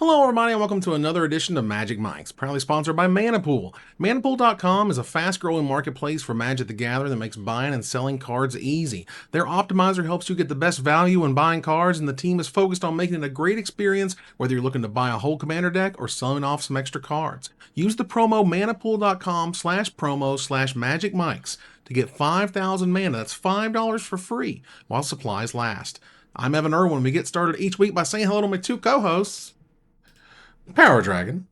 Hello everybody and welcome to another edition of Magic Mike's, proudly sponsored by Manapool. Manapool.com is a fast-growing marketplace for Magic the Gathering that makes buying and selling cards easy. Their optimizer helps you get the best value when buying cards, and the team is focused on making it a great experience whether you're looking to buy a whole commander deck or selling off some extra cards. Use the promo manapool.com/promo/magicmikes to get 5,000 mana. That's $5 for free while supplies last. I'm Evan Irwin. We get started each week by saying hello to my two co-hosts. Power Dragon.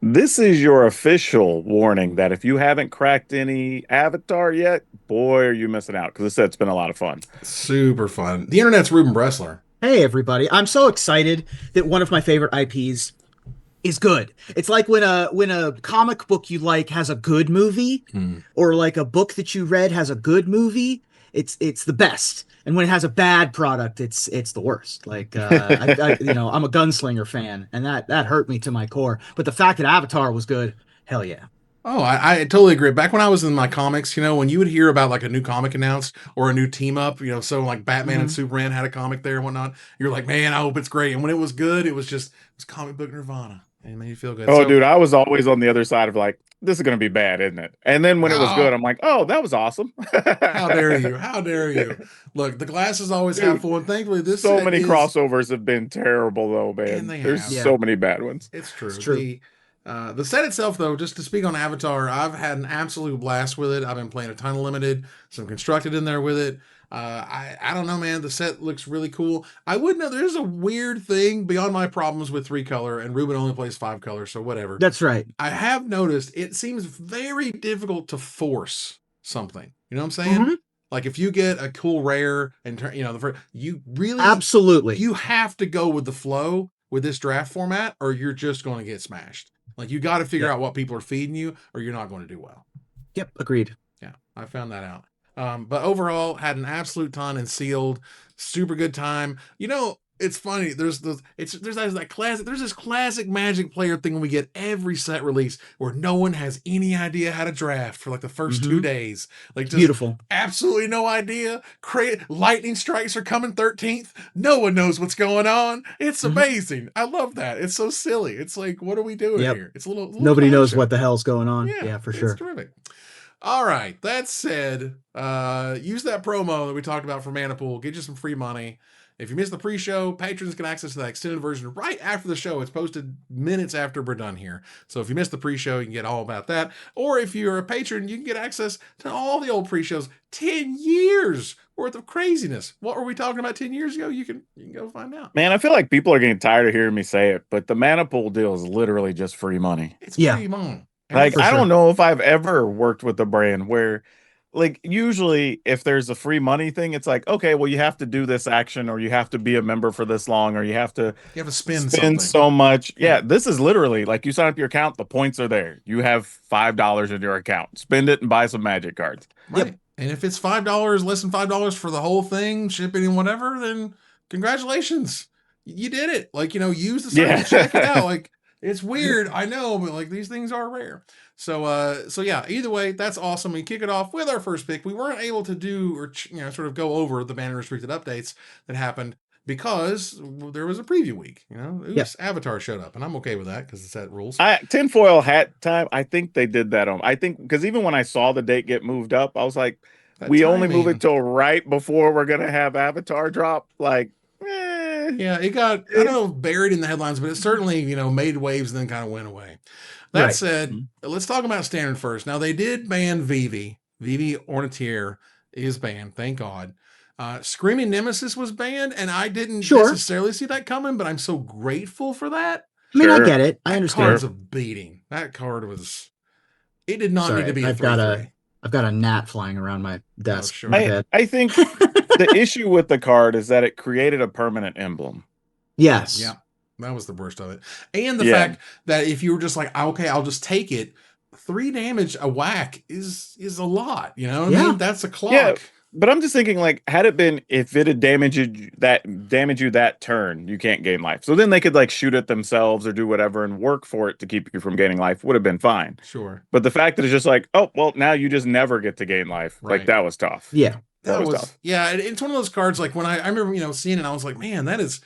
This is your official warning that if you haven't cracked any Avatar yet, boy, are you missing out, because this set's been a lot of fun. Super fun. The internet's Ruben Bressler. Hey, everybody. I'm so excited that one of my favorite IPs is good. It's like when a comic book you like has a good movie, or like a book that you read has a good movie, it's the best. And when it has a bad product, it's the worst. Like, I'm a Gunslinger fan, and that hurt me to my core. But the fact that Avatar was good, hell yeah. Oh, I totally agree. Back when I was in my comics, when you would hear about like a new comic announced or a new team up, so like Batman and Superman had a comic there and whatnot, you're like, man, I hope it's great. And when it was good, it was comic book nirvana. And it made you feel good. Oh, dude, I was always on the other side of like, this is going to be bad, isn't it? And then when it was good, I'm like, oh, that was awesome. How dare you? How dare you? Look, the glass is always half full, and thankfully so many crossovers have been terrible, though, man. There's so many bad ones. It's true. It's true. The set itself, though, just to speak on Avatar, I've had an absolute blast with it. I've been playing a ton of limited, some constructed in there with it. I don't know, man. The set looks really cool. I would know there's a weird thing beyond my problems with 3-color, and Ruben only plays 5-color, so whatever. That's right. I have noticed it seems very difficult to force something. You know what I'm saying? Mm-hmm. Like if you get a cool rare and you really absolutely you have to go with the flow with this draft format, or you're just going to get smashed. Like you got to figure out what people are feeding you, or you're not going to do well. Yep, agreed. Yeah, I found that out. But overall, had an absolute ton and sealed. Super good time. It's funny. There's this classic Magic player thing when we get every set release where no one has any idea how to draft for like the first 2 days. Like just beautiful. Absolutely no idea. Lightning strikes are coming 13th. No one knows what's going on. It's amazing. I love that. It's so silly. It's like, what are we doing here? It's a little nobody knows what the hell's going on. Yeah, for sure. It's terrific. All right. That said, use that promo that we talked about for Manapool. Get you some free money. If you missed the pre-show, patrons can access that extended version right after the show. It's posted minutes after we're done here. So if you missed the pre-show, you can get all about that. Or if you're a patron, you can get access to all the old pre-shows. 10 years worth of craziness. What were we talking about 10 years ago? You can go find out. Man, I feel like people are getting tired of hearing me say it, but the Manapool deal is literally just free money. It's free money. Like, I don't know if I've ever worked with a brand where, like, usually if there's a free money thing, it's like, okay, well, you have to do this action, or you have to be a member for this long, or you have to spend so much. Yeah, this is literally like you sign up your account, the points are there. You have $5 in your account. Spend it and buy some Magic cards. Right. Yep. And if it's $5, less than $5 for the whole thing, shipping and whatever, then congratulations. You did it. Like, use the site and check it out. Like, it's weird, I know, but like these things are rare. So yeah, either way, that's awesome. We kick it off with our first pick. We weren't able to do or sort of go over the banner restricted updates that happened because there was a preview week. Avatar showed up, and I'm okay with that because it's at rules. Tinfoil hat time. I think they did that on. I think because even when I saw the date get moved up, I was like, we only move it till right before we're gonna have Avatar drop. Like. Yeah, it got, I don't know, buried in the headlines, but it certainly, made waves and then kind of went away. That said, let's talk about standard first. Now, they did ban Vivi. Vivi Ornatier is banned, thank God. Screaming Nemesis was banned, and I didn't necessarily see that coming, but I'm so grateful for that. I mean, I get it. I understand. That card's a beating. That card was, it did not need to be a 3-3. I've got a gnat flying around my desk. Oh, sure. I think the issue with the card is that it created a permanent emblem. Yes. Yeah. That was the worst of it. And the fact that if you were just like, okay, I'll just take it, 3 damage a whack is a lot. You know what I mean? That's a clock. Yeah. But I'm just thinking, like, had it been if it had damaged you that turn, you can't gain life. So then they could like shoot it themselves or do whatever and work for it to keep you from gaining life would have been fine. Sure. But the fact that it's just like, oh well, now you just never get to gain life. Right. Like that was tough. Yeah. That was tough. Yeah, it's one of those cards like when I remember seeing it, I was like, man, that is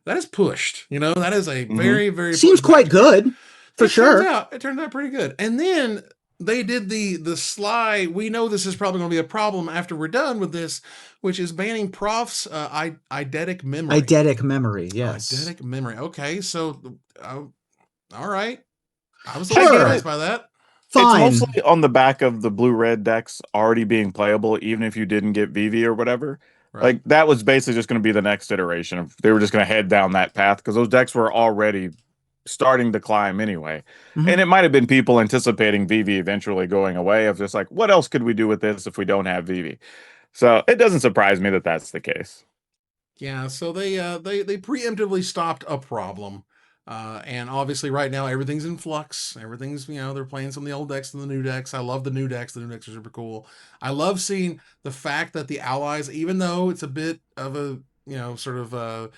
that is pushed. You know, that is a very, very seems quite good for sure. It turns out pretty good. And then they did the sly. We know this is probably going to be a problem after we're done with this, which is banning profs eidetic memory. Eidetic memory, yes. Eidetic memory. Okay, so all right. I was Sure. by that. Fine. It's mostly on the back of the blue-red decks already being playable, even if you didn't get Vivi or whatever. Right. Like, that was basically just going to be the next iteration of they were just going to head down that path because those decks were already starting to climb anyway. And it might have been people anticipating Vivi eventually going away of just like, what else could we do with this if we don't have Vivi? So it doesn't surprise me that that's the case. Yeah, so they preemptively stopped a problem. And obviously right now everything's in flux. Everything's, they're playing some of the old decks and the new decks. I love the new decks. The new decks are super cool. I love seeing the fact that the allies, even though it's a bit of a, sort of a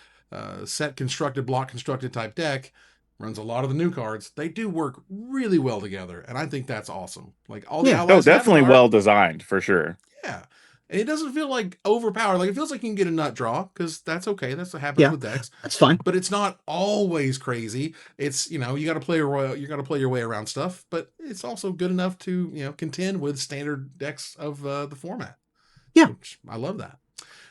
set constructed, block constructed type deck, runs a lot of the new cards. They do work really well together. And I think that's awesome. Like all the allies. Oh, definitely well designed for sure. Yeah. And it doesn't feel like overpowered. Like it feels like you can get a nut draw because that's okay. That's what happens with decks. That's fine. But it's not always crazy. It's you got to play your way around stuff. But it's also good enough to contend with standard decks of the format. Yeah, which I love that.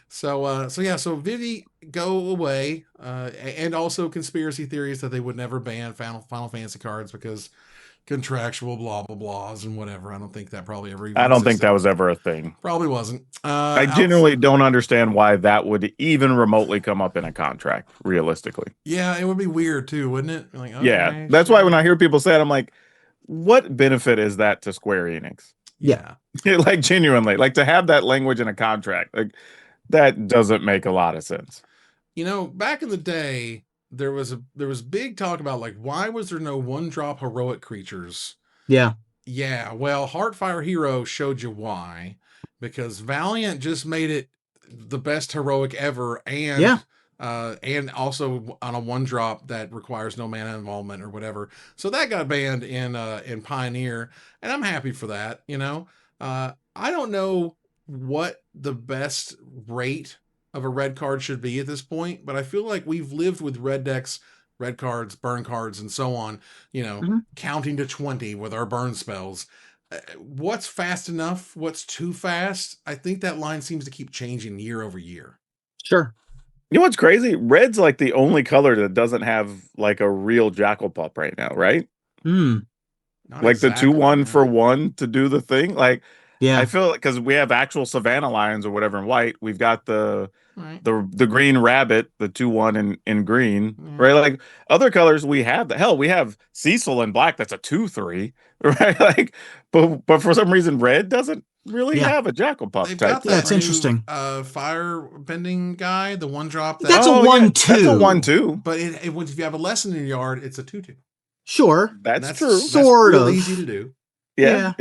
So Vivi go away, and also conspiracy theories that they would never ban Final Fantasy cards because contractual blah blah blahs and whatever. I don't think that probably ever even I don't think that was ever a thing. Probably wasn't. I genuinely don't understand why that would even remotely come up in a contract, realistically. Yeah, it would be weird too, wouldn't it? Like, okay, yeah, that's why when I hear people say it, I'm like, what benefit is that to Square Enix? Yeah. Like genuinely, like to have that language in a contract, like that doesn't make a lot of sense. Back in the day, there was big talk about like why was there no one drop heroic creatures? Yeah. Well, Heartfire Hero showed you why, because Valiant just made it the best heroic ever, and and also on a one drop that requires no mana involvement or whatever. So that got banned in Pioneer, and I'm happy for that. I don't know what the best rate of a red card should be at this point, but I feel like we've lived with red decks, red cards, burn cards, and so on, counting to 20 with our burn spells. What's fast enough? What's too fast? I think that line seems to keep changing year over year. Sure. You know what's crazy? Red's like the only color that doesn't have like a real Jackal Pup right now, right? Like exactly, the 2/1 for 1 to do the thing. Like, I feel like because we have actual Savannah Lions or whatever in white, we've got the green rabbit, the 2/1 in green, right? Like other colors, we have we have Cecil in black. That's a 2/3, right? Like, but for some reason, red doesn't really have a Jackal Pup type. That's interesting. Fire bending guy, the one drop. That's a 1/2. That's a 1/2. But if you have a lesson in your yard, it's a 2/2. Sure, that's true. Sort of easy to do. Yeah.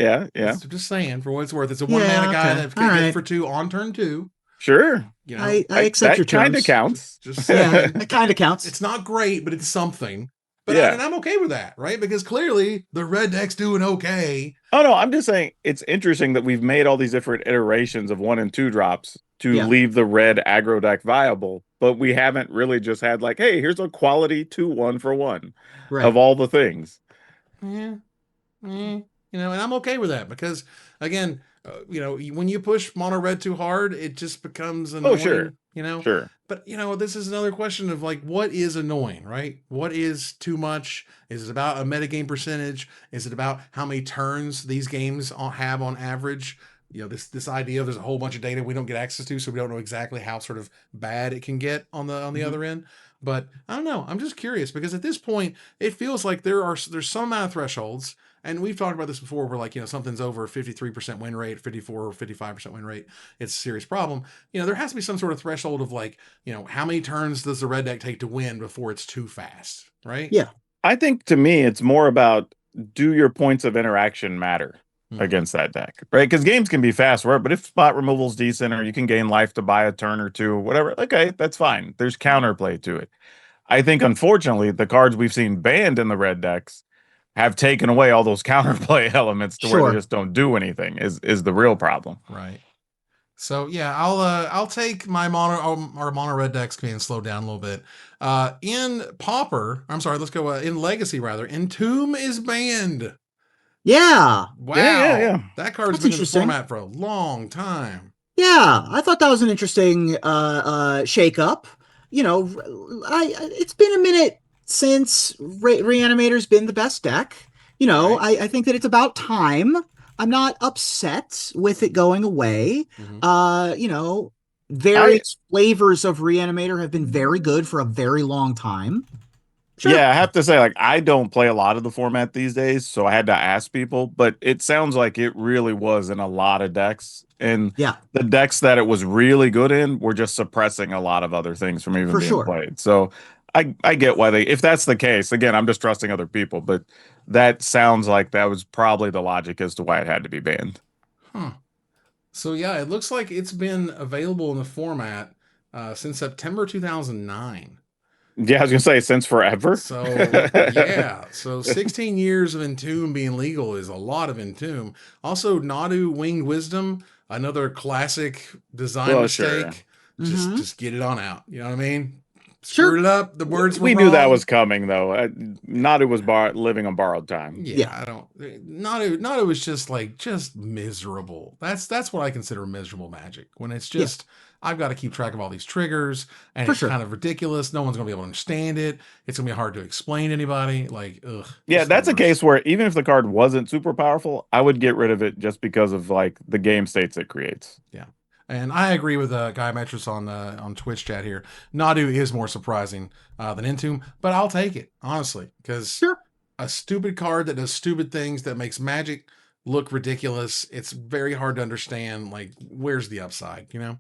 Just saying, for what it's worth, it's a 1 mana guy that can get for 2 on turn 2. Sure, I accept your terms. Kind of counts. It kind of counts. It's not great, but it's something. But and I'm okay with that, right? Because clearly the red deck's doing okay. Oh no, I'm just saying it's interesting that we've made all these different iterations of 1 and 2 drops to leave the red aggro deck viable, but we haven't really just had like, hey, here's a quality 2/1 for 1 of all the things. And I'm okay with that because again, when you push mono red too hard, it just becomes annoying. Oh, sure. Sure. But this is another question of like, what is annoying, right? What is too much? Is it about a metagame percentage? Is it about how many turns these games have on average? This idea of there's a whole bunch of data we don't get access to, so we don't know exactly how sort of bad it can get on the other end. But I don't know. I'm just curious because at this point, it feels like there's some amount of thresholds. And we've talked about this before where like, something's over 53% win rate, 54 or 55% win rate. It's a serious problem. There has to be some sort of threshold of like, how many turns does the red deck take to win before it's too fast, right? Yeah. I think to me, it's more about do your points of interaction matter against that deck, right? Because games can be fast, right? But if spot removal's decent or you can gain life to buy a turn or two, whatever, okay, that's fine. There's counterplay to it. I think, unfortunately, the cards we've seen banned in the red decks have taken away all those counterplay elements to where they just don't do anything is the real problem. Right. So yeah, I'll take my our mono red decks being slowed down a little bit. In Pauper, I'm sorry, let's go in Legacy rather. Entomb is banned. Yeah. Wow. Yeah. That card's That's been in the interesting. format for a long time. Yeah, I thought that was an interesting shake up. You know, it's been a minute since Reanimator's been the best deck. You know, Right. I think that it's about time. I'm not upset with it going away. You know, I various flavors of Reanimator have been very good for a very long time. Sure. Yeah, I have to say, like, I don't play a lot of the format these days, so I had to ask people, but it sounds like it really was in a lot of decks. And Yeah, the decks that it was really good in were just suppressing a lot of other things from even for being sure. played. So I get why if that's the case, again, I'm just trusting other people, but that sounds like that was probably the logic as to why it had to be banned. Huh. So yeah, it looks like it's been available in the format since September 2009. Yeah, I was gonna say since forever. So yeah, so 16 years of Entomb being legal is a lot of Entomb. Also, Nadu Winged Wisdom, another classic design Well, sure. mistake. Hmm. Just get it on out. You know what I mean? Sure. Screwed it up. The words were We knew that wrong. was coming, though. Nadu was living on borrowed time. Yeah, Yeah. I don't. Nadu was just miserable. That's what I consider miserable Magic. When it's Yeah, just I've got to keep track of all these triggers, and for it's sure. kind of ridiculous. No one's gonna be able to understand it. It's gonna be hard to explain to anybody. Like, ugh, Yeah, just the that's a worst. case where even if the card wasn't super powerful, I would get rid of it just because of like the game states it creates. Yeah, and I agree with Guy Metris on Twitch chat here. Nadu is more surprising than Entomb, but I'll take it honestly because Sure. a stupid card that does stupid things that makes Magic look ridiculous. It's very hard to understand. Like, where's the upside? You know.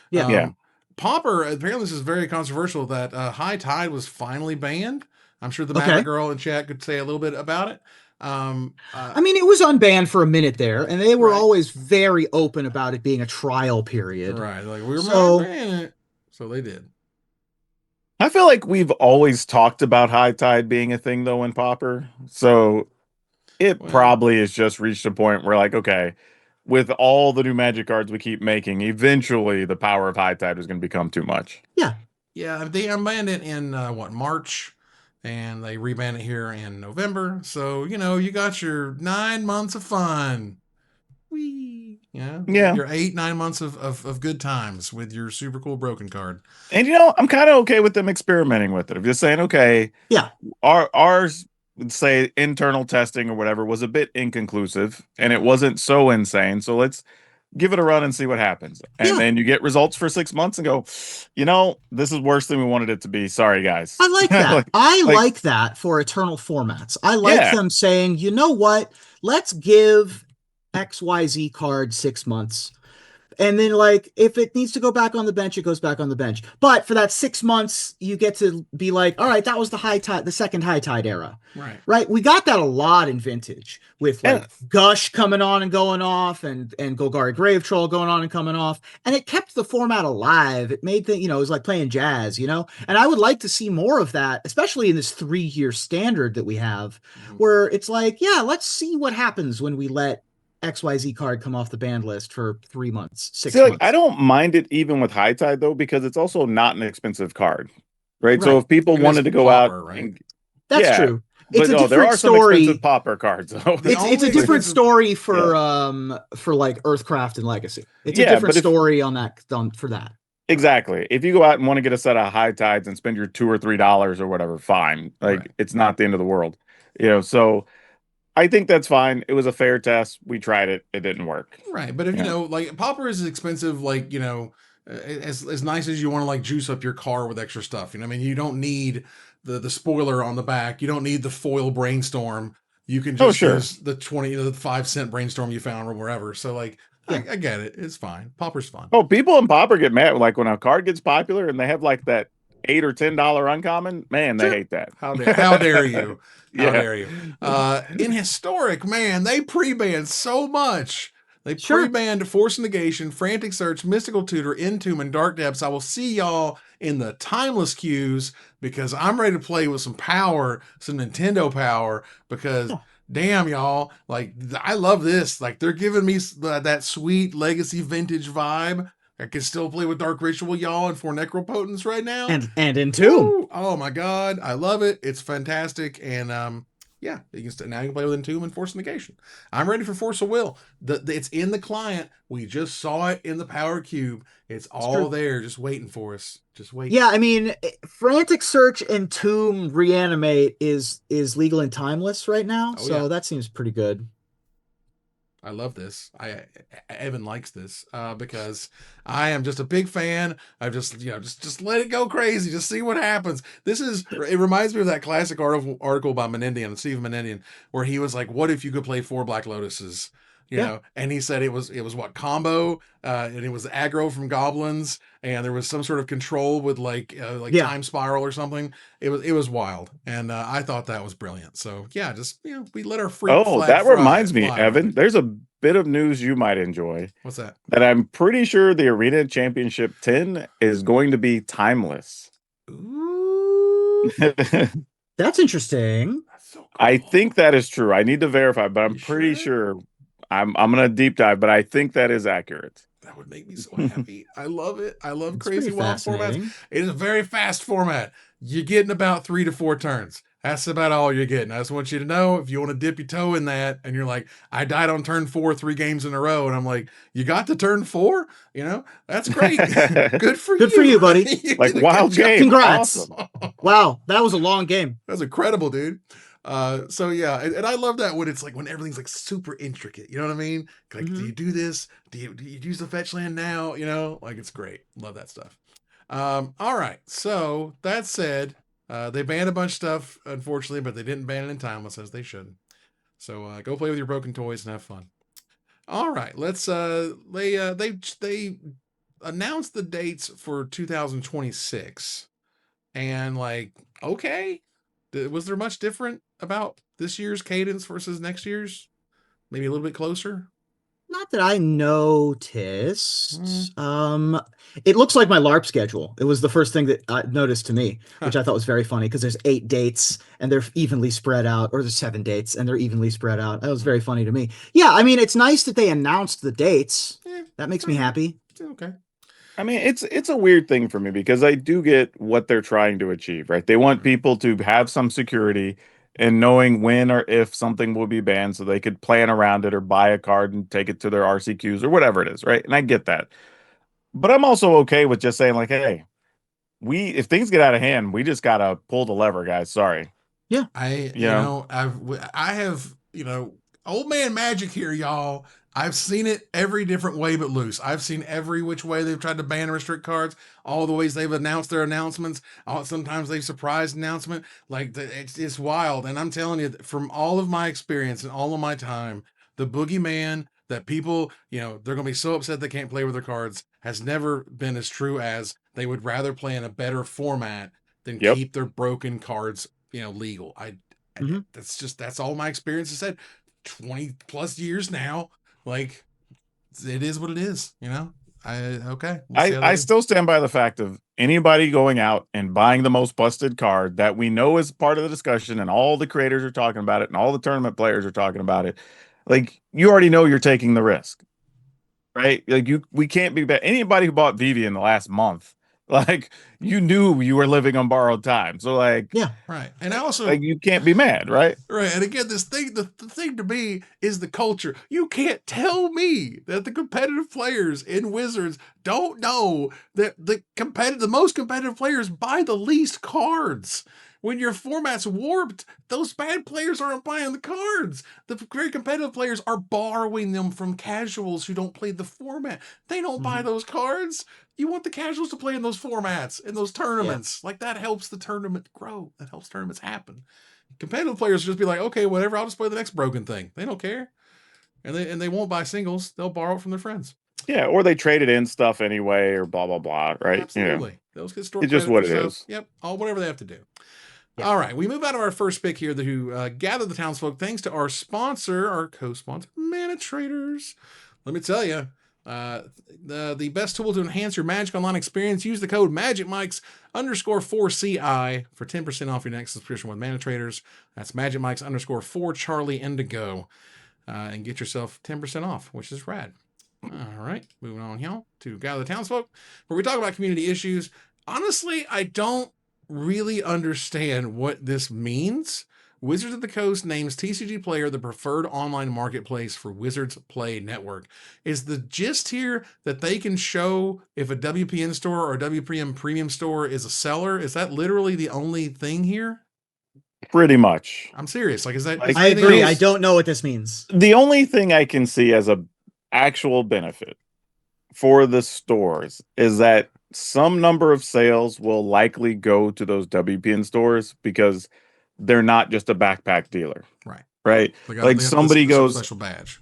Yeah. Yeah. Pauper, apparently this is very controversial that High Tide was finally banned. I'm sure the Maverick Okay. Girl in chat could say a little bit about it. I mean, it was unbanned for a minute there, and they were Right. always very open about it being a trial period. Right. Like, we might So, ban it. So they did. I feel like we've always talked about high tide being a thing though in Pauper. So it Well, probably has just reached a point where like, okay, with all the new magic cards we keep making, eventually the power of high tide is going to become too much. yeah. yeah, they unbanned it in, March? And they rebanned it here in November. So, you got your 9 months of fun. Whee! Yeah. Yeah. Your 9 months of good times with your super cool broken card. And I'm kind of okay with them experimenting with it. I'm just saying, okay, Yeah. ours, say internal testing or whatever, was a bit inconclusive and it wasn't so insane. So let's give it a run and see what happens. And Yeah. then you get results for 6 months and go, this is worse than we wanted it to be. Sorry, guys. I like that. Like- I like- like that for eternal formats. I like Yeah. them saying, you know what? Let's give XYZ card 6 months. And then, like, if it needs to go back on the bench, it goes back on the bench. But for that 6 months, you get to be like, all right, that was the high tide, the second high tide era. Right. Right. We got that a lot in Vintage with like Gush coming on and going off and Golgari Grave Troll going on and coming off. And it kept the format alive. It made it was like playing jazz, And I would like to see more of that, especially in this 3-year standard that we have, where it's like, yeah, let's see what happens when we let XYZ card come off the banned list for 3 months, 6 See, like, months. I don't mind it even with high tide though, because it's also not an expensive card. Right. So if people wanted to go Pauper, out, right? That's yeah, true. It's but a no, there different are some story. expensive Pauper cards though. It's a different story for like Earthcraft and Legacy. It's a different story on that for that. Exactly. If you go out and want to get a set of high tides and spend your $2 or $3 or whatever, fine. Like it's not the end of the world. So I think that's fine. It was a fair test. We tried it. It didn't work. Right. But if like Pauper is expensive, like, as nice as you want to like juice up your car with extra stuff. I mean, you don't need the spoiler on the back. You don't need the foil brainstorm. You can just use the 5-cent brainstorm you found or wherever. So like I get it. It's fine. Pauper's fun. Oh, people in Pauper get mad like when a card gets popular and they have like that $8 or $10 uncommon. Man, they hate that. How dare you? How dare you? In Historic, man, they pre-banned so much. They pre-banned Force Negation, Frantic Search, Mystical Tutor, Entomb, and Dark Depths. I will see y'all in the timeless queues because I'm ready to play with some power, some Nintendo power, because damn, y'all. Like, I love this. Like, they're giving me that sweet legacy vintage vibe. I can still play with Dark Ritual, y'all, and 4 Necropotents right now. And Entombed. Woo! Oh my god, I love it. It's fantastic. And yeah, now you can play with Entomb and Force Negation. I'm ready for Force of Will. It's in the client. We just saw it in the Power Cube. It's all there, just waiting for us. Just wait. Yeah, I mean, Frantic Search and Tomb Reanimate is legal and timeless right now, so that seems pretty good. I love this. Evan likes this because I am just a big fan. I just let it go crazy. Just see what happens. It reminds me of that classic article by Menendian, Steve Menendian, where he was like, "What if you could play 4 Black Lotuses?" You know, and he said it was what combo, and it was aggro from goblins, and there was some sort of control with like time spiral or something. It was wild, and I thought that was brilliant. So yeah, just we let our freak. Oh, that reminds me, Evan. There's a bit of news you might enjoy. What's that? That I'm pretty sure the Arena Championship 10 is going to be timeless. Ooh. That's interesting. That's so cool. I think that is true. I need to verify, but I'm pretty sure. I'm gonna deep dive, but I think that is accurate. That would make me so happy. I love it. I love crazy wild formats. It is a very fast format. You're getting about 3 to 4 turns. That's about all you're getting. I just want you to know, if you want to dip your toe in that and you're like, I died on turn 4 3 games in a row, and I'm like, you got to turn 4? That's great. Good for you. Good for you, buddy. Like, wild game. Congrats. Awesome. Wow, that was a long game. That was incredible, dude. So yeah, and I love that when it's like when everything's like super intricate. You know what I mean? Like, do you do this? Do you use the fetch land now? Like, it's great. Love that stuff. All right. So that said, they banned a bunch of stuff, unfortunately, but they didn't ban it in Timeless as they should. So go play with your broken toys and have fun. All right. Let's they announced the dates for 2026, and like, okay. Was there much different about this year's cadence versus next year's? Maybe a little bit closer? Not that I noticed. It looks like my LARP schedule. It was the first thing that I noticed to me, which I thought was very funny, because there's 8 dates and they're evenly spread out, or there's 7 dates and they're evenly spread out. That was very funny to me. Yeah, I mean, it's nice that they announced the dates. That makes me happy. Okay. I mean, it's a weird thing for me, because I do get what they're trying to achieve, right? They want people to have some security and knowing when or if something will be banned, so they could plan around it or buy a card and take it to their RCQs or whatever it is, right? And I get that. But I'm also okay with just saying, like, hey, if things get out of hand, we just gotta pull the lever, guys. Sorry. Yeah. I have old man magic here, y'all. I've seen it every different way but loose. I've seen every which way they've tried to ban and restrict cards, all the ways they've announced their announcements. Sometimes they've surprised announcement. Like, it's wild. And I'm telling you, from all of my experience and all of my time, the boogeyman that people, they're going to be so upset they can't play with their cards has never been as true as they would rather play in a better format than keep their broken cards, legal. That's all my experience has said. 20 plus years now. Like, it is what it is, I still stand by the fact of anybody going out and buying the most busted card that we know is part of the discussion, and all the creators are talking about it and all the tournament players are talking about it. Like, you already know you're taking the risk, right? Like, we can't be bad. Anybody who bought Vivi in the last month, like, you knew you were living on borrowed time. So, like, yeah, right. And also, like, you can't be mad, right? Right. And again, the thing to me is the culture. You can't tell me that the competitive players in Wizards don't know that the most competitive players buy the least cards. When your format's warped, those bad players aren't buying the cards. The very competitive players are borrowing them from casuals who don't play the format. They don't buy those cards. You want the casuals to play in those formats, in those tournaments. Like, that helps the tournament grow. That helps tournaments happen. Competitive players just be like, okay, whatever, I'll just play the next broken thing. They don't care. And they won't buy singles. They'll borrow it from their friends. Yeah, or they traded in stuff anyway, or blah, blah, blah, right? Absolutely. Those get stored. It's just what it is. Yep. Whatever they have to do. Yeah. All right. We move out of our first pick here to gather the townsfolk thanks to our sponsor, our co-sponsor, Mana Traders. Let me tell you, The best tool to enhance your Magic Online experience. Use the code MagicMikes_4CI for 10% off your next subscription with Mana Traders. That's MagicMikes_4CharlieIndigo. And get yourself 10% off, which is rad. All right, moving on here to Gather the Townsfolk, where we talk about community issues. Honestly, I don't really understand what this means. Wizards of the Coast names TCGPlayer the preferred online marketplace for Wizards Play Network. Is the gist here that they can show if a WPN store or a WPN premium store is a seller? Is that literally the only thing here? Pretty much. I'm serious. Like, is that? Like, I agree. I don't know what this means. The only thing I can see as a actual benefit for the stores is that some number of sales will likely go to those WPN stores because they're not just a backpack dealer. Right. Like somebody goes special badge.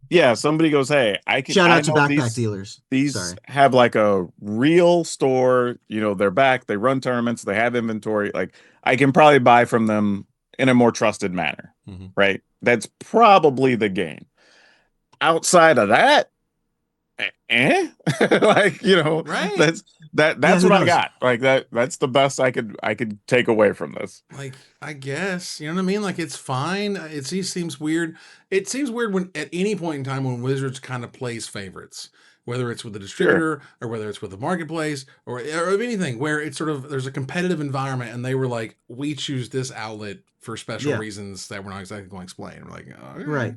Yeah, somebody goes, hey, I can shout out to backpack dealers. These have like a real store, you know, they're back, they run tournaments, they have inventory. Like I can probably buy from them in a more trusted manner. Right. That's probably the game. Outside of that, like, you know, that's what I got. Like that's the best I could take away from this. Like, I guess, you know what I mean? Like, it's fine. It seems weird. It seems weird when at any point in time when Wizards kind of plays favorites, whether it's with the distributor or whether it's with the marketplace or anything where it's sort of, there's a competitive environment and they were like, we choose this outlet for special reasons that we're not exactly going to explain. We're like, oh, right.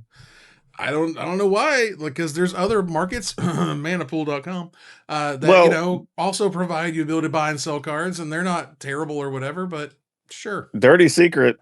I don't know why, like, because there's other markets, manapool.com, that, you know, also provide you the ability to buy and sell cards, and they're not terrible or whatever, but sure. Dirty secret,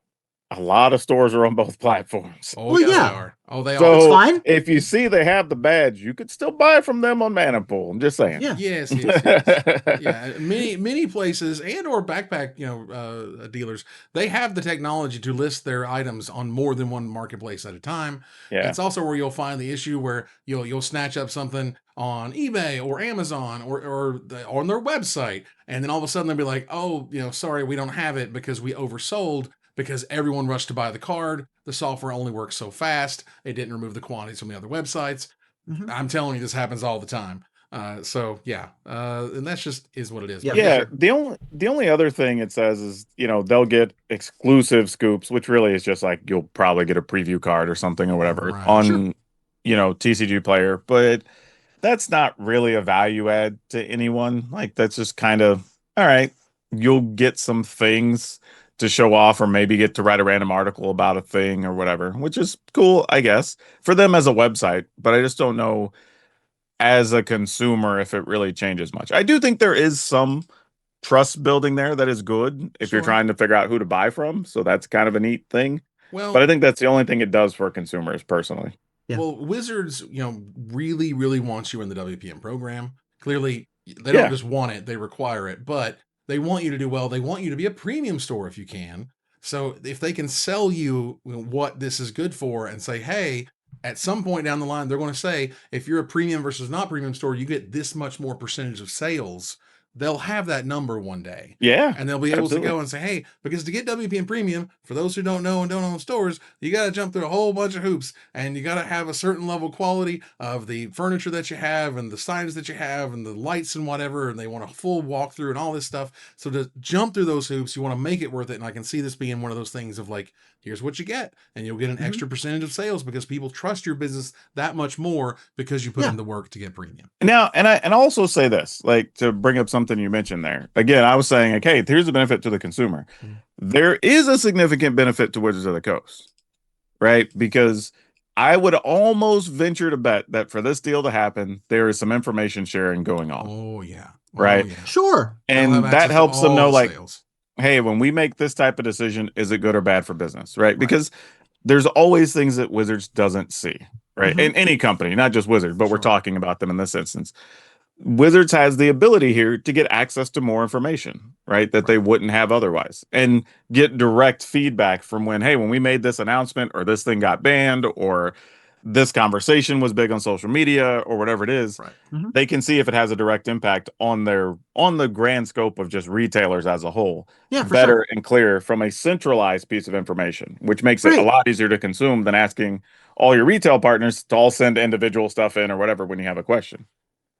a lot of stores are on both platforms. Oh, well, yeah, they are. Oh, they so are. It's fine. If you see they have the badge, you could still buy from them on Manapool. I'm just saying. Yeah. Yes. Yeah. Many places and or backpack, you know, dealers, they have the technology to list their items on more than one marketplace at a time. Yeah. It's also where you'll find the issue where you'll snatch up something on eBay or Amazon or on their website, and then all of a sudden they'll be like, oh, you know, sorry, we don't have it because we oversold. Because everyone rushed to buy the card. The software only works so fast. It didn't remove the quantities from the other websites. I'm telling you, this happens all the time. So yeah, and that's just is what it is. Yeah. The only other thing it says is, you know, they'll get exclusive scoops, which really is just like you'll probably get a preview card or something or whatever on, you know, TCGPlayer, but that's not really a value add to anyone. Like that's just kind of all right. You'll get some things to show off or maybe get to write a random article about a thing or whatever, which is cool, I guess, for them as a website. But I just don't know as a consumer if it really changes much. I do think there is some trust building there that is good if you're trying to figure out who to buy from. So that's kind of a neat thing. Well, but I think that's the only thing it does for consumers personally. Yeah. Well, Wizards, you know, really, really wants you in the WPM program. Clearly, they don't just want it, they require it. But they want you to do well. They want you to be a premium store if you can. So if they can sell you what this is good for and say, hey, at some point down the line, they're going to say, if you're a premium versus not premium store, you get this much more percentage of sales. They'll have that number one day. Yeah. And they'll be able to go and say, hey, because to get WPN Premium, for those who don't know and don't own stores, you got to jump through a whole bunch of hoops and you got to have a certain level of quality of the furniture that you have and the signs that you have and the lights and whatever. And they want a full walkthrough and all this stuff. So to jump through those hoops, you want to make it worth it. And I can see this being one of those things of like, here's what you get. And you'll get an extra percentage of sales because people trust your business that much more because you put in the work to get premium. Now, and I also say this, like to bring up something you mentioned there. Again, I was saying, like, hey, here's a benefit to the consumer. There is a significant benefit to Wizards of the Coast, right? Because I would almost venture to bet that for this deal to happen, there is some information sharing going on. Oh, yeah. Right? Yeah. Sure. And that helps them know, like, hey, when we make this type of decision, is it good or bad for business, right? Because there's always things that Wizards doesn't see, right? In any company, not just Wizards, but we're talking about them in this instance. Wizards has the ability here to get access to more information, right? That they wouldn't have otherwise, and get direct feedback from when we made this announcement or this thing got banned or this conversation was big on social media or whatever it is, Right. they can see if it has a direct impact on the grand scope of just retailers as a whole. Yeah, for better sure. and clear from a centralized piece of information, which makes it a Right. lot easier to consume than asking all your retail partners to all send individual stuff in or whatever when you have a question.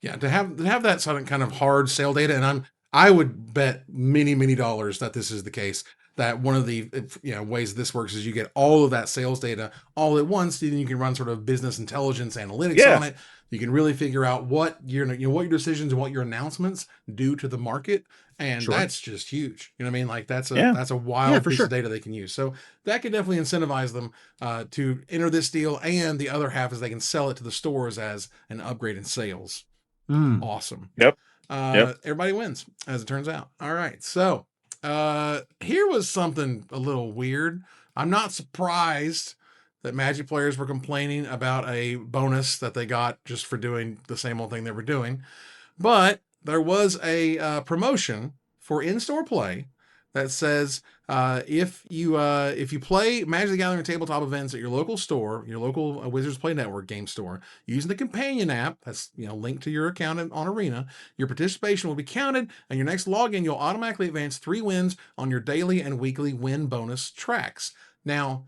Yeah, to have that sort of kind of hard sale data, and I would bet many dollars that this is the case. That one of the ways this works is you get all of that sales data all at once, and then you can run sort of business intelligence analytics on it. You can really figure out what what your decisions and what your announcements do to the market, and that's just huge. You know what I mean? Like that's a wild piece of data they can use. So that could definitely incentivize them to enter this deal, and the other half is they can sell it to the stores as an upgrade in sales. Awesome. Yep. Everybody wins, as it turns out. All right. So here was something a little weird. I'm not surprised that Magic players were complaining about a bonus that they got just for doing the same old thing they were doing. But there was a promotion for in-store play that says if you play Magic the Gathering tabletop events at your local store, your local Wizards Play Network game store, using the companion app that's linked to your account on Arena, your participation will be counted, and your next login you'll automatically advance 3 wins on your daily and weekly win bonus tracks. Now,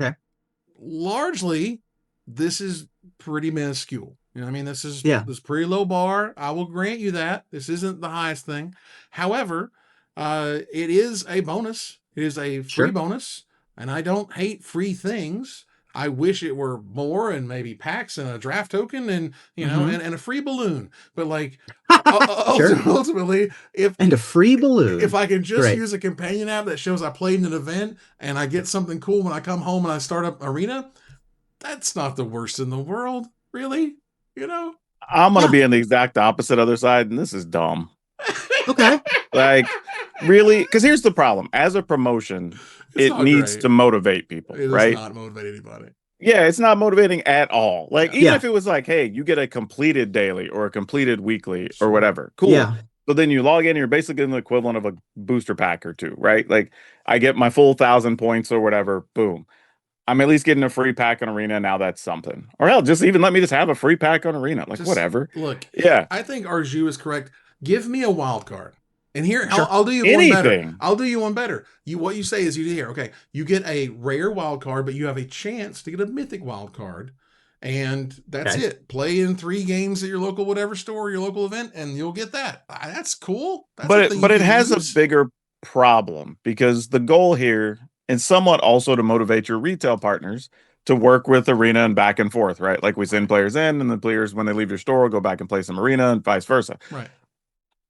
largely, this is pretty minuscule. You know what I mean? This is pretty low bar. I will grant you that. This isn't the highest thing. However, it is a bonus. It is a free bonus, and I don't hate free things. I wish it were more, and maybe packs and a draft token, and and a free balloon. But like, ultimately, and a free balloon, if I can just use a companion app that shows I played in an event, and I get something cool when I come home and I start up Arena, that's not the worst in the world, really. I'm gonna be on the exact opposite other side, and this is dumb. Okay. Like, really? Because here's the problem. As a promotion, it needs to motivate people, right? It does not motivate anybody. Yeah, it's not motivating at all. Like, even if it was like, hey, you get a completed daily or a completed weekly or whatever. Cool. Yeah. So then you log in, and you're basically getting the equivalent of a booster pack or 2, right? Like, I get my full 1,000 points or whatever. Boom. I'm at least getting a free pack on Arena. Now that's something. Or hell, just even let me just have a free pack on Arena. Like, whatever. Look, yeah. I think Arju is correct. Give me a wild card. And here, I'll do you one better. I'll do you one better. What you say is you get a rare wild card, but you have a chance to get a mythic wild card. And that's it. Play in 3 games at your local whatever store, your local event, and you'll get that. That's cool. But it has a bigger problem, because the goal here is somewhat also to motivate your retail partners to work with Arena and back and forth, right? Like, we send players in, and the players, when they leave your store, will go back and play some Arena and vice versa. Right.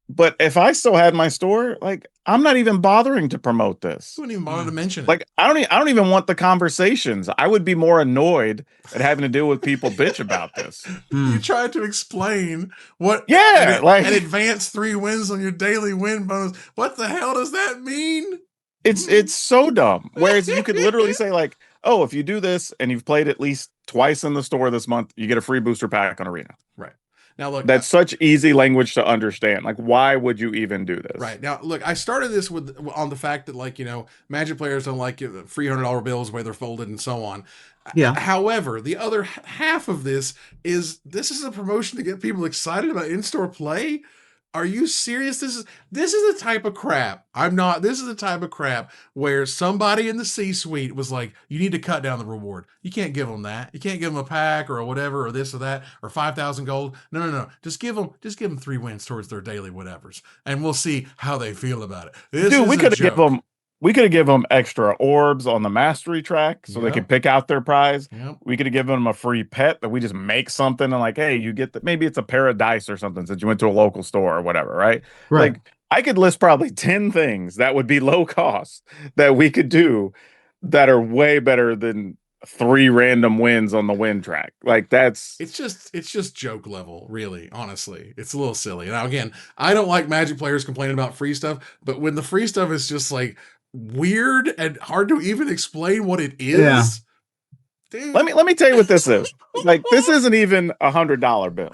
But if I still had my store, like, I'm not even bothering to promote this. I wouldn't even bother to mention it. Like, I don't even want the conversations. I would be more annoyed at having to deal with people bitch about this. You tried to explain what an advanced 3 wins on your daily win bonus. What the hell does that mean? It's so dumb. Whereas you could literally say, like, oh, if you do this and you've played at least twice in the store this month, you get a free booster pack on Arena. Right. Now, look, that's such easy language to understand. Like, why would you even do this? Right. Now, look, I started this on the fact that, like, Magic players don't like free $100 bills where they're folded and so on. Yeah. However, the other half of this is a promotion to get people excited about in-store play. Are you serious? This is the type of crap. This is the type of crap where somebody in the C-suite was like, you need to cut down the reward. You can't give them that. You can't give them a pack or a whatever or this or that or 5,000 gold. No. Just give them 3 wins towards their daily whatevers, and we'll see how they feel about it. Dude, we could have given them extra orbs on the mastery track so they could pick out their prize. Yep. We could have given them a free pet that we just make something and, like, hey, you get maybe it's a pair of dice or something since you went to a local store or whatever, right? Like, I could list probably 10 things that would be low cost that we could do that are way better than 3 random wins on the win track. Like, it's just joke level, really. Honestly, it's a little silly. Now, again, I don't like Magic players complaining about free stuff, but when the free stuff is just like weird and hard to even explain what it is. Dude. Let me tell you what this is. Like, this isn't even $100 bill.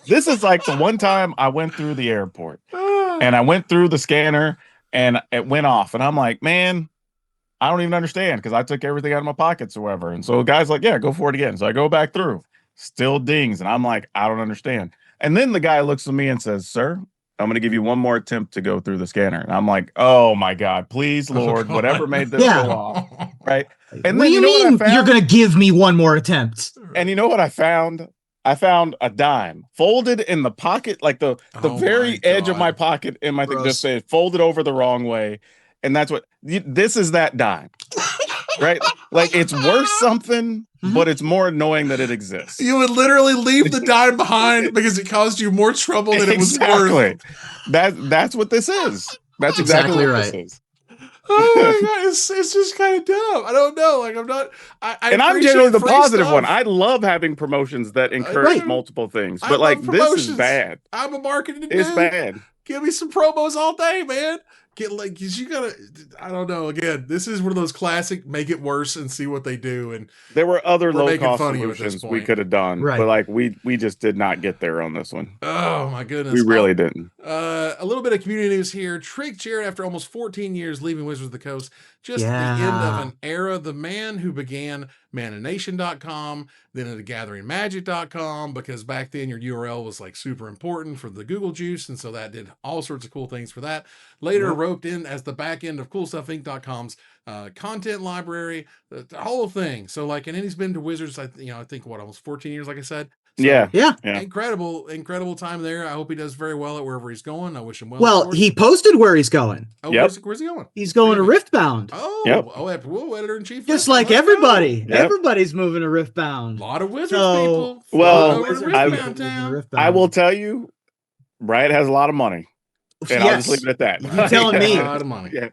This is like the one time I went through the airport and I went through the scanner and it went off, and I'm like, man, I don't even understand, because I took everything out of my pockets or whatever. And so the guy's like, yeah, go for it again. So I go back through. still dings. And I'm like, I don't understand. And then the guy looks at me and says, sir, I'm going to give you one more attempt to go through the scanner. And I'm like, oh my God, please, Lord, whatever made this go off. Right. And what then do you know mean what I found? you're going to give me one more attempt? And you know what I found? I found a dime folded in the pocket, like the very edge of my pocket in my thing, just said folded over the wrong way. And that's what this is, that dime. Right? Like it's worth something, but it's more annoying that it exists. You would literally leave the dime behind because it caused you more trouble than it was worth. That's what this is. That's exactly what right. this is. Oh my God, it's just kind of dumb. I don't know. Like I'm not. And I'm generally the positive one. I love having promotions that encourage multiple things, but like this is bad. I'm a marketing dude. It's bad. Give me some promos all day, man. Get like you gotta. I don't know. Again, this is one of those classic make it worse and see what they do. And there were other low cost solutions we could have done, but like we just did not get there on this one. Oh my goodness, we really didn't. A little bit of community news here. Trick Jared, after almost 14 years leaving Wizards of the Coast, just the end of an era. The man who began mananation.com, then at gatheringmagic.com, because back then your URL was like super important for the Google juice, and so that did all sorts of cool things for that. Later roped in as the back end of coolstuffinc.com's content library, the whole thing. So like, and then he's been to Wizards, I think what, almost 14 years, like I said. So, yeah. Incredible time there. I hope he does very well at wherever he's going. I wish him well. Well, he posted where he's going. Oh, where's he going? He's going to Riftbound. Editor-in-chief. Just like everybody. Everybody's moving to Riftbound. A lot of Wizards people. Well, I will tell you, Riot has a lot of money. And I'll just leave it at that. You're telling me. A lot of money. Right.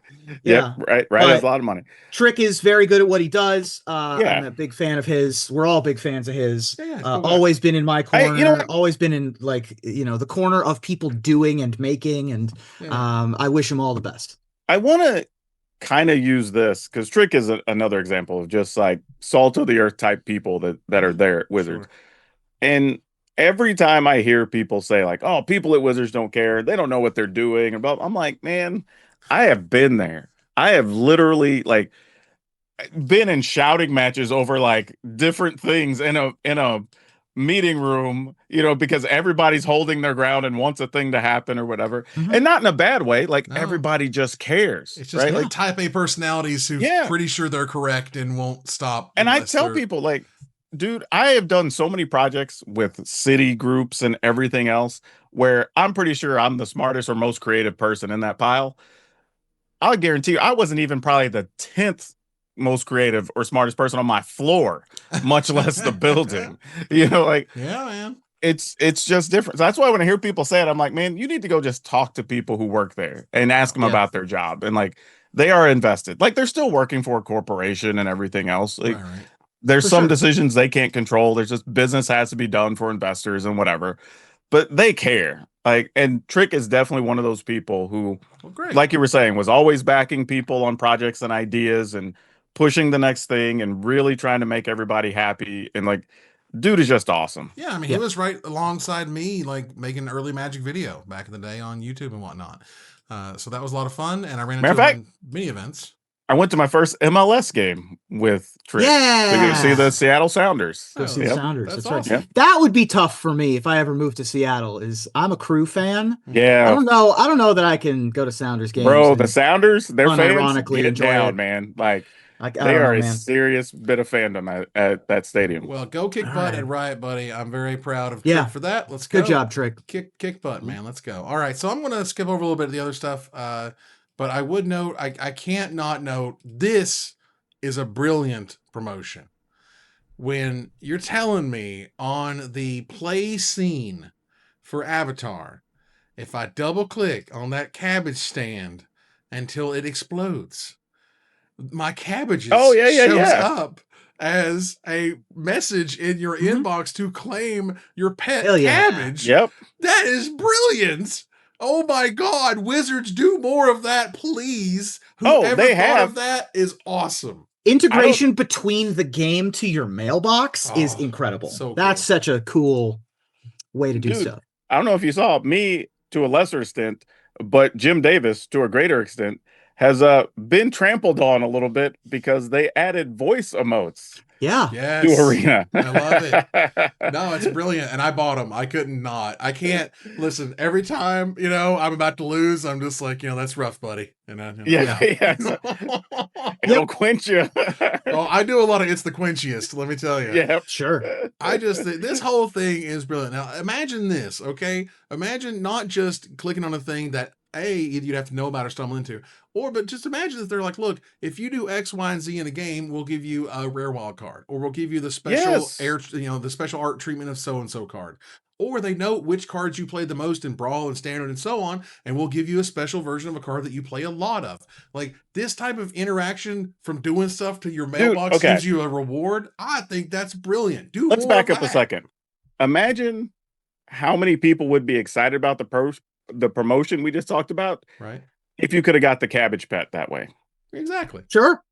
Has a lot of money. Trick is very good at what he does. I'm a big fan of his. We're all big fans of his. Always been in my corner. Always been in the corner of people doing and making. And I wish him all the best. I want to kind of use this because Trick is another example of just like salt of the earth type people that are there at Wizards. And every time I hear people say like, oh, people at Wizards don't care, they don't know what they're doing, I'm like, man, I have been there. I have literally like been in shouting matches over like different things in a meeting room, because everybody's holding their ground and wants a thing to happen or whatever. And not in a bad way. Like everybody just cares. It's just like type A personalities who pretty sure they're correct and won't stop. And I tell people like, dude, I have done so many projects with city groups and everything else where I'm pretty sure I'm the smartest or most creative person in that pile. I'll guarantee you, I wasn't even probably the 10th most creative or smartest person on my floor, much less the building. Man. It's just different. So that's why when I hear people say it, I'm like, man, you need to go just talk to people who work there and ask them about their job. And like, they are invested. Like they're still working for a corporation and everything else. Like, there's some decisions they can't control. There's just business has to be done for investors and whatever, but they care. Like, and Trick is definitely one of those people who, like you were saying, was always backing people on projects and ideas and pushing the next thing and really trying to make everybody happy. And like, dude is just awesome. Yeah. I mean, he was right alongside me, like making an early Magic video back in the day on YouTube and whatnot. So that was a lot of fun. And I ran into him in many events. I went to my first MLS game with Trick. To see the Seattle Sounders. The Sounders. That's awesome. Right. That would be tough for me if I ever moved to Seattle. I'm a Crew fan. Yeah. I don't know that I can go to Sounders games. Bro, the Sounders, their fans unironically get down, man. Like they are a serious bit of fandom at that stadium. Well, go kick butt at Riot, buddy. I'm very proud of Trick for that. Let's go. Good job, Trick. Kick butt, man. Let's go. All right. So I'm gonna skip over a little bit of the other stuff. But I would note, I can't not note, this is a brilliant promotion. When you're telling me on the play scene for Avatar, if I double click on that cabbage stand until it explodes, my cabbages shows up as a message in your inbox to claim your pet cabbage. Yep. That is brilliant. Oh my God, Wizards, do more of that, please. Whoever thought of that is awesome. Integration between the game to your mailbox is incredible. So that's such a cool way to do stuff. I don't know if you saw me to a lesser extent, but Jim Davis to a greater extent has been trampled on a little bit because they added voice emotes Yeah. Yes. to Arena. I love it. No, it's brilliant. And I bought them. I couldn't not. I can't listen. Every time, I'm about to lose, I'm just like, that's rough, buddy. Yeah. It'll quench you. Oh, I do a lot of It's the Quenchiest, let me tell you. Yeah. Sure. This whole thing is brilliant. Now, imagine this, okay? Imagine not just clicking on a thing that either you'd have to know about or stumble into, but just imagine that they're like, look, if you do X, Y, and Z in a game, we'll give you a rare wild card, or we'll give you the special the special art treatment of so and so card, or they know which cards you played the most in Brawl and Standard and so on, and we'll give you a special version of a card that you play a lot of. Like this type of interaction from doing stuff to your mailbox gives you a reward. I think that's brilliant. Let's back up a second. Imagine how many people would be excited about the promotion we just talked about, right? If you could have got the Cabbage pet that way. Exactly. Sure.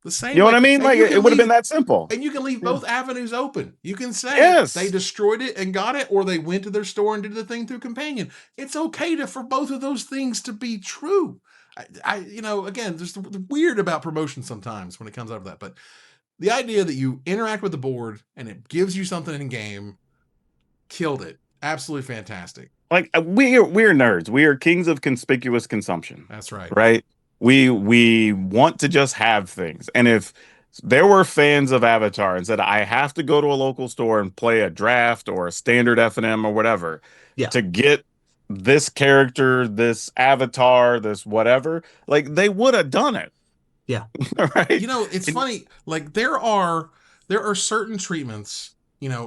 The same. You know what I mean? Like it would have been that simple. And you can leave both avenues open. You can say they destroyed it and got it, or they went to their store and did the thing through Companion. It's okay for both of those things to be true. Again, there's the weird about promotion sometimes when it comes out of that, but the idea that you interact with the board and it gives you something in game, killed it. Absolutely fantastic. Like we're nerds. We are kings of conspicuous consumption. That's right. Right? We want to just have things. And if there were fans of Avatar and said, I have to go to a local store and play a draft or a standard F&M or whatever to get this character, this avatar, this whatever, like they would have done it. Yeah. Right. It's funny. Like there are certain treatments,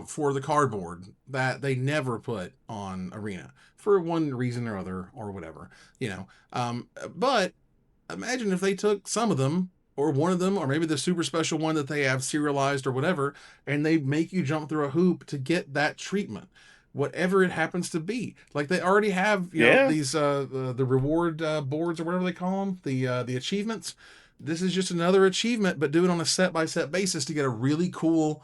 for the cardboard that they never put on Arena for one reason or other or whatever, but imagine if they took some of them or one of them, or maybe the super special one that they have serialized or whatever, and they make you jump through a hoop to get that treatment, whatever it happens to be. Like they already have, these, the reward boards or whatever they call them, the achievements. This is just another achievement, but do it on a set-by-set basis to get a really cool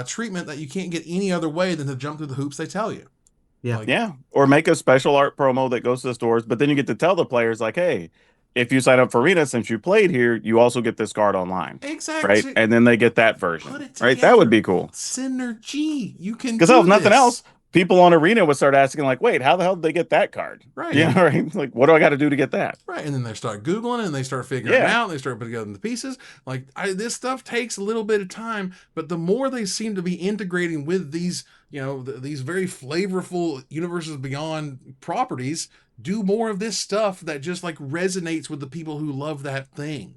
treatment that you can't get any other way than to jump through the hoops they tell you. Yeah. Or make a special art promo that goes to the stores, but then you get to tell the players like, hey, if you sign up for Arena, since you played here, you also get this card online. Exactly. Right? And then they get that version. Right? That would be cool. Synergy. You can because if nothing else, people on Arena would start asking like, wait, how the hell did they get that card? Right. Right? Like, what do I got to do to get that? Right. And then they start Googling and they start figuring it out. And they start putting together the pieces. Like this stuff takes a little bit of time, but the more they seem to be integrating with these, these very flavorful Universes Beyond properties, do more of this stuff that just like resonates with the people who love that thing,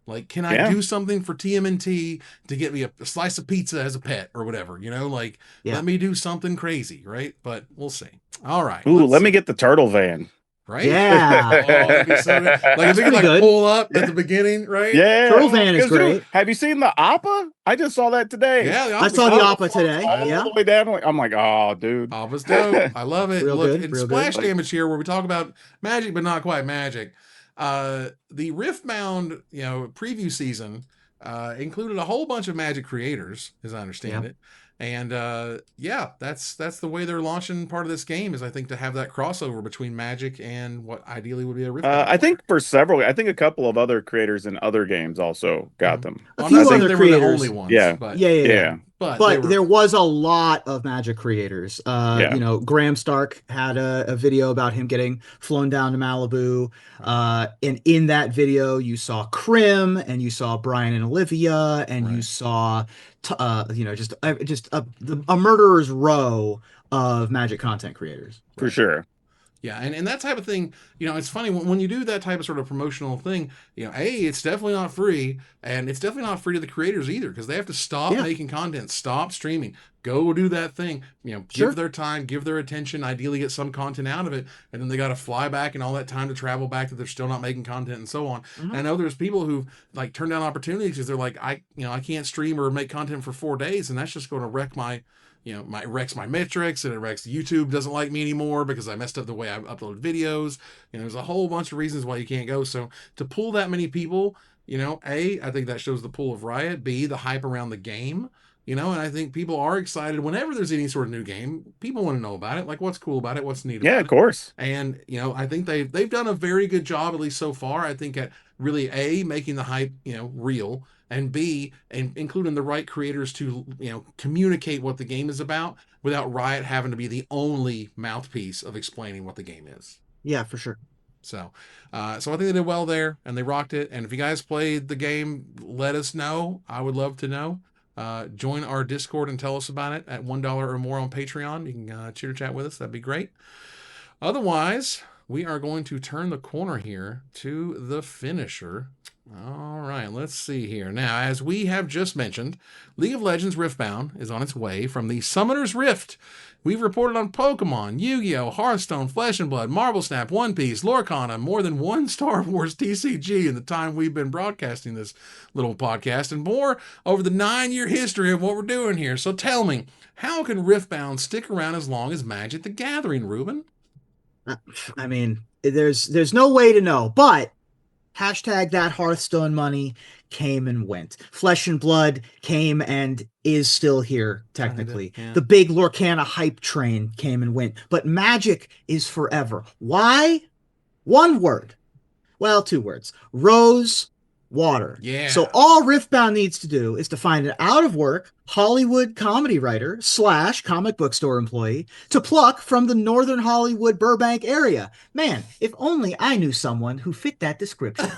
Like, can I do something for TMNT to get me a slice of pizza as a pet or whatever, let me do something crazy, right? But we'll see. All right. Ooh, let me get the turtle van. Right? Yeah. That'd be so good. Like if you could pull up at the beginning, right? Yeah. Turtle van is great. Dude, have you seen the Appa? I just saw that today. Yeah, I saw the Appa today. All the way down. I'm like, oh, dude. Appa's dope. I love it. Real Look, good, in Splash Damage here, where we talk about Magic, but not quite Magic. The Riftbound, preview season included a whole bunch of Magic creators, as I understand it. And that's the way they're launching part of this game, is I think to have that crossover between Magic and what ideally would be a Riftbound. I think a couple of other creators in other games also got them. A few other creators. Were the only ones. Yeah. But, Yeah. But were... there was a lot of Magic creators. Graham Stark had a video about him getting flown down to Malibu. And in that video, you saw Krim and you saw Brian and Olivia and you saw, just a murderer's row of Magic content creators. For sure. Yeah, and that type of thing, it's funny when you do that type of sort of promotional thing, it's definitely not free, and it's definitely not free to the creators either, because they have to stop making content, stop streaming, go do that thing, give their time, give their attention, ideally get some content out of it, and then they got to fly back and all that time to travel back that they're still not making content and so on. Mm-hmm. And I know there's people who like turn down opportunities because they're like, I can't stream or make content for 4 days, and that's just going to wreck my wrecks my metrics, and it wrecks YouTube doesn't like me anymore because I messed up the way I upload videos. There's a whole bunch of reasons why you can't go. So to pull that many people, A, I think that shows the pull of Riot. B, the hype around the game. And I think people are excited whenever there's any sort of new game. People want to know about it, like what's cool about it, what's neat Yeah, about of it. course. And I think they've done a very good job, at least so far. I think at really making the hype real, and B, and including the right creators to communicate what the game is about without Riot having to be the only mouthpiece of explaining what the game is. Yeah, for sure. So I think they did well there, and they rocked it. And if you guys played the game, let us know. I would love to know. Join our Discord and tell us about it at $1 or more on Patreon. You can chitter chat with us. That'd be great. Otherwise, we are going to turn the corner here to the finisher. All right, let's see here. Now, as we have just mentioned, League of Legends Riftbound is on its way from the Summoner's Rift. We've reported on Pokemon, Yu-Gi-Oh!, Hearthstone, Flesh and Blood, Marble Snap, One Piece, Lorcana, more than one Star Wars TCG in the time we've been broadcasting this little podcast, and more over the 9-year history of what we're doing here. So tell me, how can Riftbound stick around as long as Magic the Gathering, Ruben? I mean, there's no way to know, but hashtag that Hearthstone money came and went. Flesh and Blood came and is still here, technically. Yeah. The big Lorcana hype train came and went, but Magic is forever. Why? One word. Well, 2 words. Rose water. Yeah. So all Riftbound needs to do is to find an out-of-work Hollywood comedy writer / comic book store employee to pluck from the Northern Hollywood Burbank area. Man, if only I knew someone who fit that description.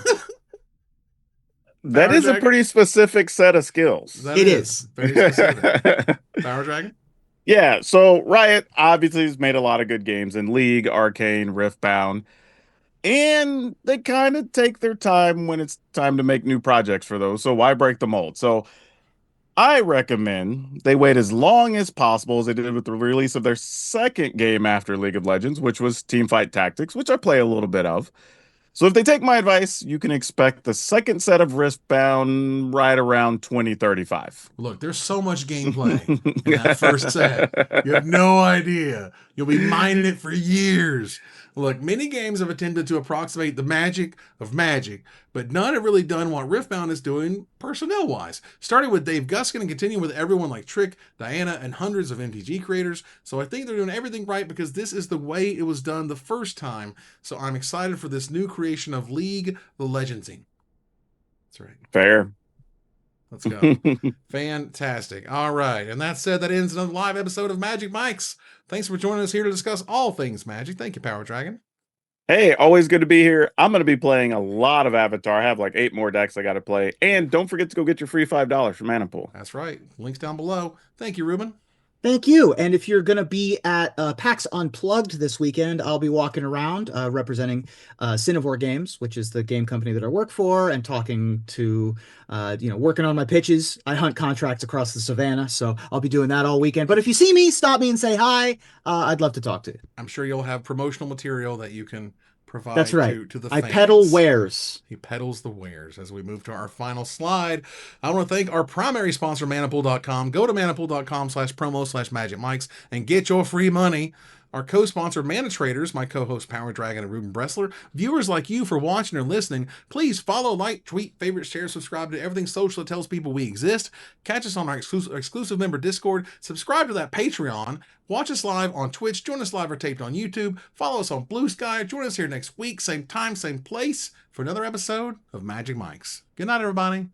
That is a pretty specific set of skills. It is. Very specific. Power Dragon? Yeah, so Riot obviously has made a lot of good games in League, Arcane, Riftbound. And they kind of take their time when it's time to make new projects for those. So why break the mold? So I recommend they wait as long as possible, as they did with the release of their second game after League of Legends, which was Teamfight Tactics, which I play a little bit of. So if they take my advice, you can expect the second set of Riftbound right around 2035. Look, there's so much gameplay in that first set. You have no idea. You'll be mining it for years. Look, many games have attempted to approximate the magic of Magic, but none have really done what Riftbound is doing personnel-wise. Starting with Dave Guskin and continuing with everyone like Trick, Diana, and hundreds of MTG creators. So I think they're doing everything right because this is the way it was done the first time. So I'm excited for this new creation of League, the Legendsing. That's right. Fair. Let's go. Fantastic. All right. And that said, that ends another live episode of Magic Mics. Thanks for joining us here to discuss all things Magic. Thank you, Power Dragon. Hey, always good to be here. I'm going to be playing a lot of Avatar. I have like 8 more decks I got to play. And don't forget to go get your free $5 from Mana Pool. That's right. Links down below. Thank you, Ruben. Thank you. And if you're going to be at PAX Unplugged this weekend, I'll be walking around representing Cinevore Games, which is the game company that I work for, and talking to, working on my pitches. I hunt contracts across the savannah, so I'll be doing that all weekend. But if you see me, stop me and say hi. I'd love to talk to you. I'm sure you'll have promotional material that you can provide. That's right. to the I fans. peddle wares. He peddles the wares. As we move to our final slide, I want to thank our primary sponsor, manapool.com. Go to manapool.com/promo/magicmics and get your free money. Our co-sponsor, Mana Traders, my co-host Power Dragon and Ruben Bressler. Viewers like you for watching or listening, please follow, like, tweet, favorite, share, subscribe to everything social that tells people we exist. Catch us on our exclusive member Discord. Subscribe to that Patreon. Watch us live on Twitch. Join us live or taped on YouTube. Follow us on Blue Sky. Join us here next week, same time, same place, for another episode of Magic Mics. Good night, everybody.